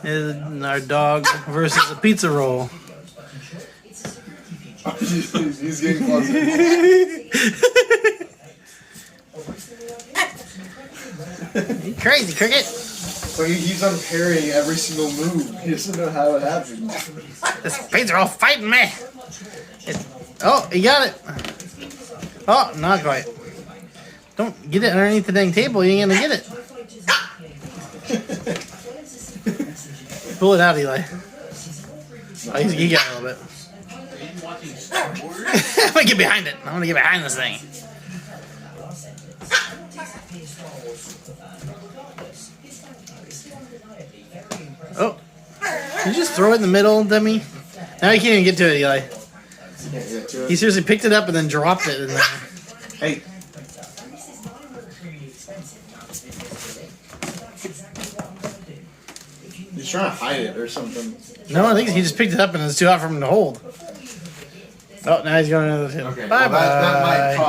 And our dog versus a pizza roll. He's getting closer. You crazy, Cricket. So he keeps on parrying every single move. He doesn't know how it happens. This pizza roll fighting me. Oh, he got it. Oh, not quite. Don't get it underneath the dang table. You ain't gonna get it. Pull it out, Eli. Oh, he got it a little bit. I'm gonna get behind it. I'm gonna get behind this thing. Oh. Did you just throw it in the middle, dummy? Now you can't even get to it, Eli. He seriously picked it up and then dropped it in there. Hey. He's trying to hide it or something. No, I think he just picked it up and it's too hot for him to hold. Oh, now he's going into the table. Okay, Bye-bye. That might